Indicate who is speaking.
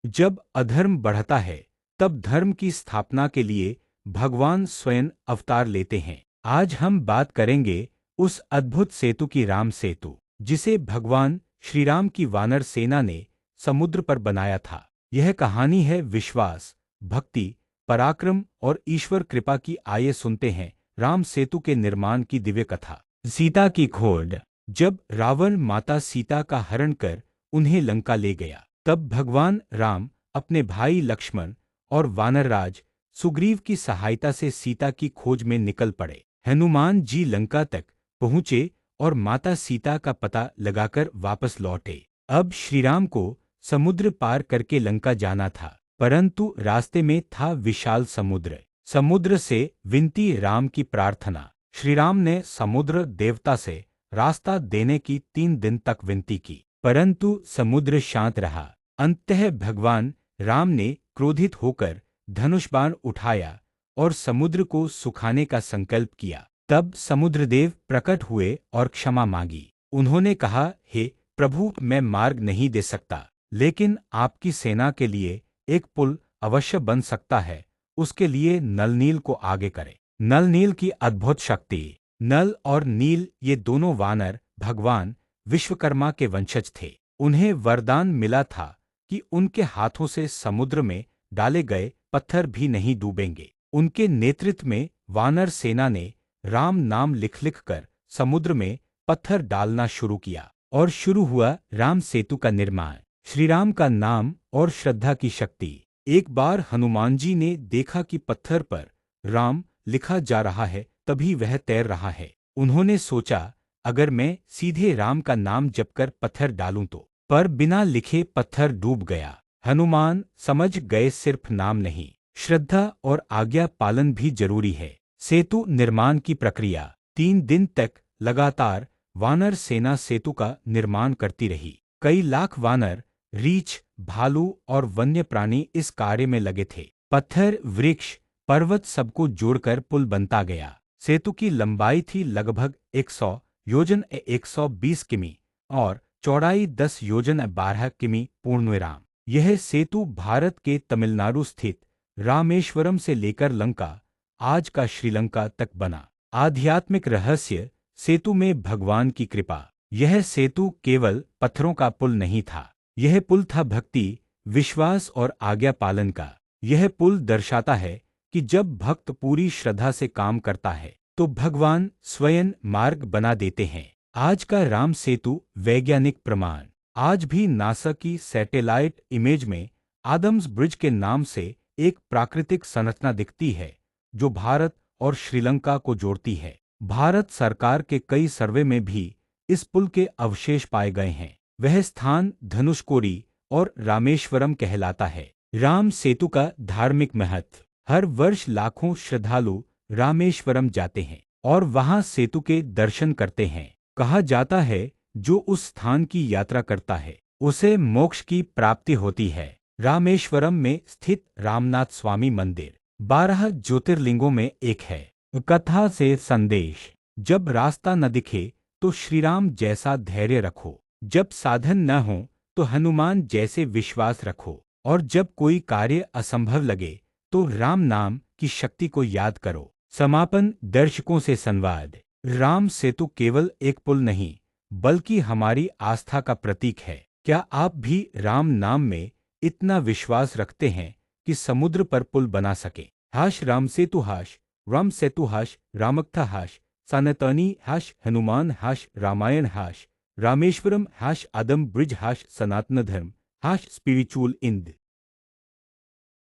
Speaker 1: जब अधर्म बढ़ता है तब धर्म की स्थापना के लिए भगवान स्वयं अवतार लेते हैं। आज हम बात करेंगे उस अद्भुत सेतु की, राम सेतु, जिसे भगवान श्री राम की वानर सेना ने समुद्र पर बनाया था। यह कहानी है विश्वास, भक्ति, पराक्रम और ईश्वर कृपा की। आइए सुनते हैं राम सेतु के निर्माण की दिव्य कथा। सीता की खोज। जब रावण माता सीता का हरण कर उन्हें लंका ले गया, तब भगवान राम अपने भाई लक्ष्मण और वानरराज सुग्रीव की सहायता से सीता की खोज में निकल पड़े। हनुमान जी लंका तक पहुंचे और माता सीता का पता लगाकर वापस लौटे। अब श्रीराम को समुद्र पार करके लंका जाना था, परंतु रास्ते में था विशाल समुद्र। समुद्र से विनती, राम की प्रार्थना। श्रीराम ने समुद्र देवता से रास्ता देने की 3 दिन तक विनती की, परंतु समुद्र शांत रहा। अंततः भगवान राम ने क्रोधित होकर धनुष बाण उठाया और समुद्र को सुखाने का संकल्प किया। तब समुद्रदेव प्रकट हुए और क्षमा मांगी। उन्होंने कहा, हे प्रभु, मैं मार्ग नहीं दे सकता, लेकिन आपकी सेना के लिए एक पुल अवश्य बन सकता है। उसके लिए नल नील को आगे करें। नल नील की अद्भुत शक्ति। नल और नील ये दोनों वानर भगवान विश्वकर्मा के वंशज थे। उन्हें वरदान मिला था कि उनके हाथों से समुद्र में डाले गए पत्थर भी नहीं डूबेंगे। उनके नेतृत्व में वानर सेना ने राम नाम लिख लिख कर समुद्र में पत्थर डालना शुरू किया और शुरू हुआ राम सेतु का निर्माण। श्रीराम का नाम और श्रद्धा की शक्ति। एक बार हनुमान जी ने देखा कि पत्थर पर राम लिखा जा रहा है, तभी वह तैर रहा है। उन्होंने सोचा, अगर मैं सीधे राम का नाम जपकर पत्थर डालूं तो, पर बिना लिखे पत्थर डूब गया। हनुमान समझ गए, सिर्फ नाम नहीं, श्रद्धा और आज्ञा पालन भी जरूरी है। सेतु निर्माण की प्रक्रिया। 3 दिन तक लगातार वानर सेना सेतु का निर्माण करती रही। कई लाख वानर, रीछ, भालू और वन्य प्राणी इस कार्य में लगे थे। पत्थर, वृक्ष, पर्वत सबको जोड़कर पुल बनता गया। सेतु की लंबाई थी लगभग 100 योजन 120 किमी और चौड़ाई 10 योजन 12 किमी पूर्णविराम। यह सेतु भारत के तमिलनाडु स्थित रामेश्वरम से लेकर लंका, आज का श्रीलंका तक बना। आध्यात्मिक रहस्य। सेतु में भगवान की कृपा। यह सेतु केवल पत्थरों का पुल नहीं था, यह पुल था भक्ति, विश्वास और आज्ञा पालन का। यह पुल दर्शाता है कि जब भक्त पूरी श्रद्धा से काम करता है तो भगवान स्वयं मार्ग बना देते हैं। आज का राम सेतु वैज्ञानिक प्रमाण। आज भी नासा की सैटेलाइट इमेज में आदम्स ब्रिज के नाम से एक प्राकृतिक संरचना दिखती है जो भारत और श्रीलंका को जोड़ती है। भारत सरकार के कई सर्वे में भी इस पुल के अवशेष पाए गए हैं। वह स्थान धनुषकोडी और रामेश्वरम कहलाता है। राम सेतु का धार्मिक महत्व। हर वर्ष लाखों श्रद्धालु रामेश्वरम जाते हैं और वहां सेतु के दर्शन करते हैं। कहा जाता है, जो उस स्थान की यात्रा करता है उसे मोक्ष की प्राप्ति होती है। रामेश्वरम में स्थित रामनाथ स्वामी मंदिर 12 ज्योतिर्लिंगों में एक है। कथा से संदेश। जब रास्ता न दिखे तो श्रीराम जैसा धैर्य रखो, जब साधन न हो तो हनुमान जैसे विश्वास रखो, और जब कोई कार्य असंभव लगे तो राम नाम की शक्ति को याद करो। समापन। दर्शकों से संवाद। राम सेतु केवल एक पुल नहीं, बल्कि हमारी आस्था का प्रतीक है। क्या आप भी राम नाम में इतना विश्वास रखते हैं कि समुद्र पर पुल बना सके? राम सेतु राम सेतु रामकथा सनातनी हनुमान रामायण रामेश्वरम आदम ब्रिज सनातन धर्म स्पिरिचुअल इंद।